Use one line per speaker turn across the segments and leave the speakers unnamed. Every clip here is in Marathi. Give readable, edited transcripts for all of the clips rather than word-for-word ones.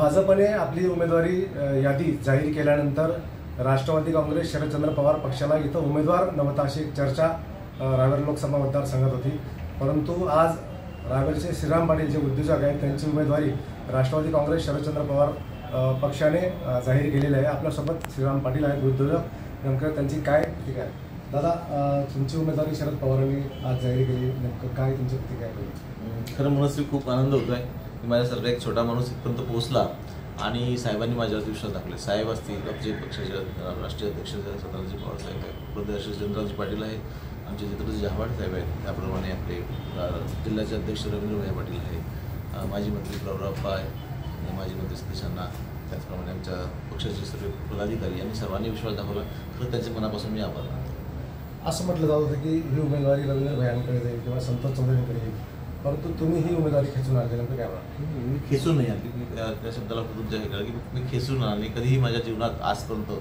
भाजपने आपली उमेदवारी यादी जाहीर केल्यानंतर राष्ट्रवादी काँग्रेस शरदचंद्र पवार पक्षाला इथं उमेदवार नव्हता अशी एक चर्चा रावेर लोकसभा मतदारसंघात होती। परंतु आज रावेरचे श्रीराम पाटील जे उद्योजक आहेत त्यांची उमेदवारी राष्ट्रवादी काँग्रेस शरदचंद्र पवार पक्षाने जाहीर केलेली आहे। आपल्यासोबत श्रीराम पाटील आहेत उद्योजक, नेमकं त्यांची काय प्रतिक्रिया आहे? दादा, तुमची उमेदवारी शरद पवारांनी आज जाहीर केली, नेमकं काय तुमची प्रतिक्रिया आहे?
खरं मनस्वी खूप आनंद होतोय की माझ्यासारखा एक छोटा माणूस इथपर्यंत पोहोचला आणि साहेबांनी माझ्यावर विश्वास दाखवले। साहेब असतील, आमचे पक्षाचे राष्ट्रीय अध्यक्ष सदानंदजी पवार साहेब आहेत, प्रदेश चंद्रजी पाटील आहेत, आमचे चित्रजी जहावाड साहेब आहेत, त्याप्रमाणे आपले जिल्ह्याचे अध्यक्ष रवींद्रभाई पाटील आहेत, माजी मंत्री प्रवराप्पा आहे, माजी मंत्री सतीश अण्णा, त्याचप्रमाणे आमच्या पक्षाचे सर्व पदाधिकारी यांनी सर्वांनी विश्वास दाखवला। खरं त्यांच्या मनापासून मी आभार मानतो।
असं म्हटलं जात होतं की ही उमेदवारी रवींद्रभाईंकडे जाईल किंवा संतोष चौधरींकडे येईल, परंतु तुम्ही ही उमेदवारी खेचून आणली, नेमकं काय म्हणा?
मी खेचून नाही आणली, मी त्या शब्दाला तुमच्या हे कळलं की मी खेचून आणली। कधीही माझ्या जीवनात आजपर्यंत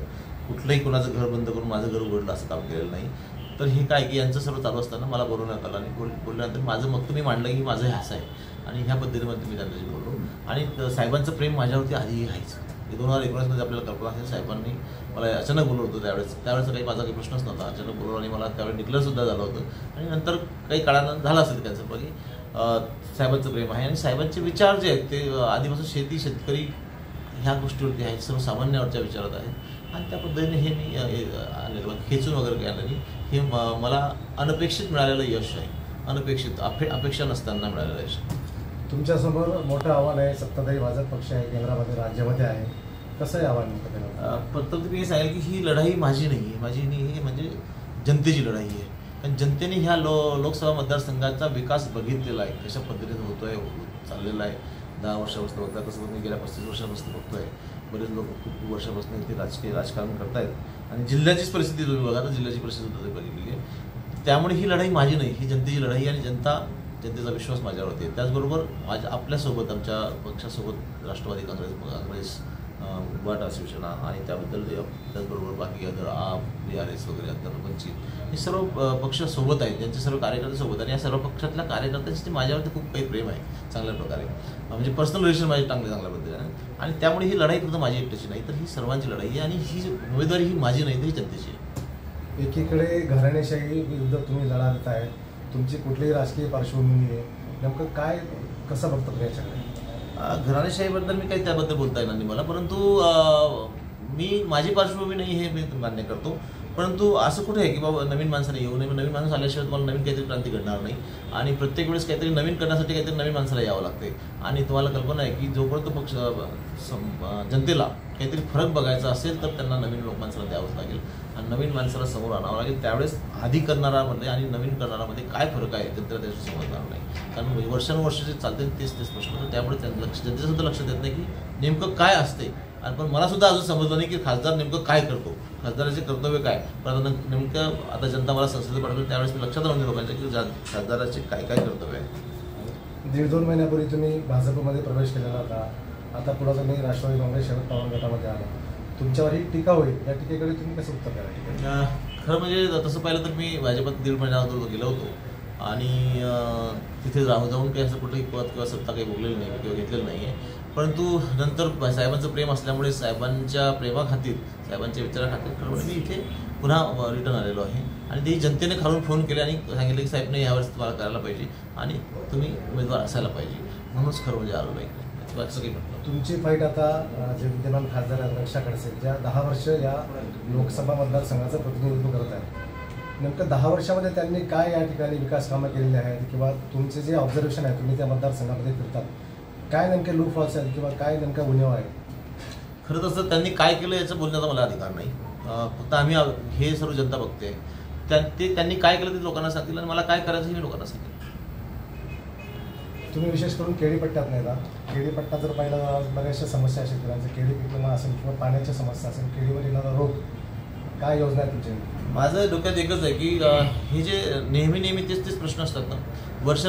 कुठलंही कोणाचं घर बंद करून माझं घर उघडलं असं काम केलेलं नाही। तर हे काय की यांचं सर्व चालू असताना मला बोलवण्यात आलं आणि बोलल्यानंतर माझं मत मी मांडलं की माझं हे असं आहे आणि ह्या पद्धतीमध्ये मी त्यांच्याशी बोललो। आणि साहेबांचं प्रेम माझ्यावरती आधीही आहेच। 2019मध्ये आपल्याला कल्पना असेल, साहेबांनी मला अचानक बोलवलं होतं त्यावेळेस काही माझा काही प्रश्नच नव्हता। अचानक बोलवलं आणि मला त्यावेळी डिक्लेअरसुद्धा झालं होतं आणि नंतर काही काळानं झालं असेल त्यांचं पण साहेबांचं प्रेम आहे आणि साहेबांचे विचार जे आहेत ते आधीपासून शेती शेतकरी ह्या गोष्टीवरती आहेत, सर्वसामान्यावरच्या विचारात आहेत आणि त्या पद्धतीने हे मी आलेलं खेचून वगैरे काही आलं नाही। हे मला अनपेक्षित मिळालेलं यश आहे, अनपेक्षित अपेक्षा नसताना मिळालेलं यश।
तुमच्यासमोर मोठं आव्हान आहे, सत्ताधारी भाजप पक्ष आहे, केंद्रामध्ये राज्यामध्ये आहे, कसं आहे आव्हान?
प्रथम मी हे सांगेल की ही लढाई माझी नाही आहे, माझी नाही, ही म्हणजे जनतेची लढाई आहे। कारण जनतेने ह्या लोकसभा मतदारसंघाचा विकास बघितलेला आहे, कशा पद्धतीने होतोय, चाललेला आहे। 10 वर्षापासून बघता तसं मी गेल्या 35 वर्षापासून बघतोय। बरेच लोक खूप वर्षापासून इथे राजकारण करतायत आणि जिल्ह्याचीच परिस्थिती तुम्ही बघा तर जिल्ह्याची परिस्थिती सुद्धा बघितलेली आहे। त्यामुळे ही लढाई माझी नाही, ही जनतेची लढाई आणि जनतेचा विश्वास माझ्यावरती आहे। त्याचबरोबर आपल्यासोबत, आमच्या पक्षासोबत राष्ट्रवादी काँग्रेस उभाटा शिवसेना आणि त्याचबरोबर बाकी आप BRS वगैरे वंचित हे सर्व पक्ष सोबत आहेत, त्यांचे सर्व कार्यकर्ते सोबत आणि या सर्व पक्षातल्या कार्यकर्त्यांची माझ्यावरती खूप काही प्रेम आहे चांगल्या प्रकारे, म्हणजे पर्सनल रिलेशन माझे चांगल्या पद्धतीने आणि त्यामुळे ही लढाई फक्त माझी एकट्याची नाही तर ही सर्वांची लढाई आहे आणि ही उमेदवारी ही माझी नाही तर ही जनतेची आहे।
एकीकडे घराणेशाही विरुद्ध तुम्ही लढा देत आहे, तुमची कुठलीही राजकीय पार्श्वभूमी आहे, नेमकं काय कसं बघता तुम्ही याच्याकडे?
घराणेशाहीबद्दल मी काही त्याबद्दल बोलता येणार नाही मला, परंतु मी माझी पार्श्वभूमी नाही हे मी मान्य करतो। परंतु असं कुठे आहे की बाबा नवीन माणसाने येऊ नये, नवीन माणूस आल्याशिवाय तुम्हाला नवीन काहीतरी क्रांती घडणार नाही आणि प्रत्येक वेळेस काहीतरी नवीन करण्यासाठी काहीतरी नवीन माणसाला यावं लागते आणि तुम्हाला कल्पना आहे की जोपर्यंत पक्ष जनतेला काहीतरी फरक बघायचा असेल तर त्यांना नवीन माणसाला द्यावंच लागेल आणि नवीन माणसाला समोर आणावं लागेल। त्यावेळेस आधी करणारामध्ये आणि नवीन करणारामध्ये काय फरक आहे जनतेला त्याच्याशी समजणार नाही, कारण वर्षानुवर्ष जे चालते तेच प्रश्न होतं। त्यामुळे जनतेसुद्धा लक्षात येत नाही की नेमकं काय असते आणि पण मला सुद्धा अजून समजलं नाही की खासदार नेमकं काय करतो, खासदाराचे कर्तव्य काय। पण नेमकं आता जनता मला संसदेत पाठवली त्यावेळेस मी लक्षात राहून लोकांच्या की खासदाराचे काय काय कर्तव्य आहे।
1.5-2 महिन्यापूर्वी तुम्ही भाजपमध्ये प्रवेश केलेला होता, आता पुढे तुम्ही राष्ट्रवादी काँग्रेस शरद पवार गटामध्ये आला, तुमच्यावर ही टीका होईल, या टीकेकडे तुम्ही कसं उत्तर द्याल?
खरं म्हणजे तसं पाहिलं तर मी भाजपात 1.5 महिन्यावर गेलो होतो आणि तिथे जाऊन काही असं कुठलंही पद किंवा सत्ता काही भोगलेलं नाही किंवा घेतलेलं नाही आहे। परंतु नंतर साहेबांचं प्रेम असल्यामुळे साहेबांच्या प्रेमाखातीर, साहेबांच्या विचाराखातीर खरं मी इथे पुन्हा रिटर्न आलेलो आहे आणि ते जनतेने खालून फोन केले आणि सांगितलं की साहेब नाही, यावेळेस तुम्हाला करायला पाहिजे आणि तुम्ही उमेदवार असायला पाहिजे, म्हणूनच खरं म्हणजे आलो नाही। सगळी म्हटलं
तुमची फाईट आता जे विद्यमान खासदार रक्षा खडसे ज्या 10 वर्ष या लोकसभा मतदारसंघाचं प्रतिनिधित्व करत आहे, नेमकं 10 वर्षामध्ये त्यांनी काय या ठिकाणी विकास कामं केलेली आहेत किंवा तुमचे जे ऑब्झर्वेशन आहे, तुम्ही त्या मतदारसंघामध्ये फिरतात, काय नेमके लूपहॉल्स आहेत किंवा काय नेमका उणीव आहे?
खरं तसं त्यांनी काय केलं याचं बोलण्याचा मला अधिकार नाही, फक्त आम्ही हे सर्व जनता बघते, त्यांनी काय केलं ते लोकांना सांगतील आणि मला काय करायचं हे मी लोकांना सांगेन।
तुम्ही विशेष करून केळीपट्ट्यात नाही का? केळीपट्टा जर पाहिला बऱ्याचशा समस्या असेल, शेतकऱ्यांचं केळी पिकणं असेल किंवा पाण्याच्या समस्या असेल, केळीवर येणारा रोग, काय योजना आहे तुमची?
माझं डोक्यात एकच आहे की हे जे नेहमी तेच प्रश्न असतात ना, वर्ष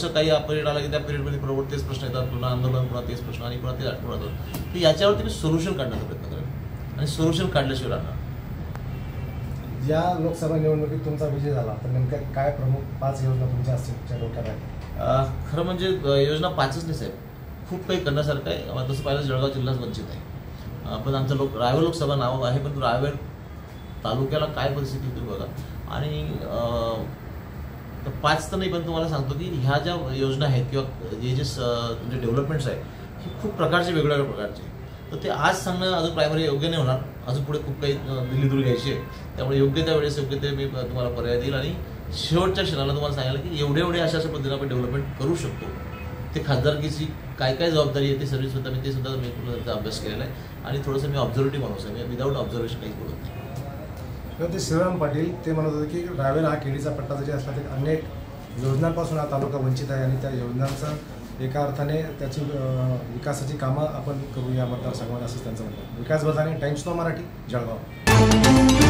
काही पिरियड आला की त्या पिरियडमध्ये बरोबर तेच प्रश्न येतात, पुन्हा आंदोलन, पुन्हा तेच प्रश्न आणि पुन्हा ते आठवण राहतात, तर याच्यावरती मी सोल्युशन काढण्याचा प्रयत्न करेन आणि सोल्युशन काढल्याशिवाय राहणार।
या लोकसभा निवडणुकीत तुमचा विजय झाला तर नेमक्या काय प्रमुख 5 योजना तुमच्या असतील तुमच्या डोक्यात आहेत?
खरं म्हणजे योजना 5च नाही साहेब, खूप काही करण्यासारखं आहे. तसं पाहिलं जळगाव जिल्हाच वंचित आहे, पण आमचं रावेर लोकसभा नाव आहे, पण रावेर तालुक्याला काय परिस्थिती तुम्ही बघा. आणि 5 तर नाही, पण तुम्हाला सांगतो की ह्या ज्या योजना आहेत किंवा हे जे तुमचे डेव्हलपमेंट्स आहेत हे खूप प्रकारचे वेगवेगळ्या प्रकारचे. तर ते आज सांगणं अजून प्रायमरी योग्य नाही होणार. अजून पुढे खूप काही दिल्ली घ्यायची आहे, त्यामुळे योग्य त्या वेळेस योग्य ते मी तुम्हाला पर्याय देईल. आणि शेवटच्या क्षणाला तुम्हाला सांगायला की एवढे अशा पद्धतीने आपण डेव्हलपमेंट करू शकतो. ते खासदारकीची काय जबाबदारी आहे ते सर्विससुद्धा मी त्याचा अभ्यास केलेला आहे. आणि थोडंसं मी ऑब्झर्वेटिव्ह माणूस आहे, मी विदाऊट ऑब्झर्वेशन काहीच बोलत नाही.
ते शिवराम पाटील ते म्हणत होते की रावेर हा केळीचा पट्टा जरी असला तरी अनेक योजनांपासून हा तालुका वंचित आहे आणि त्या योजनांचं एका अर्थाने त्याची विकासाची कामं आपण करू या मतदारसंघात, असंच त्यांचं म्हणणं. विकास बजाने, टाइम्स नाव मराठी, जळगाव.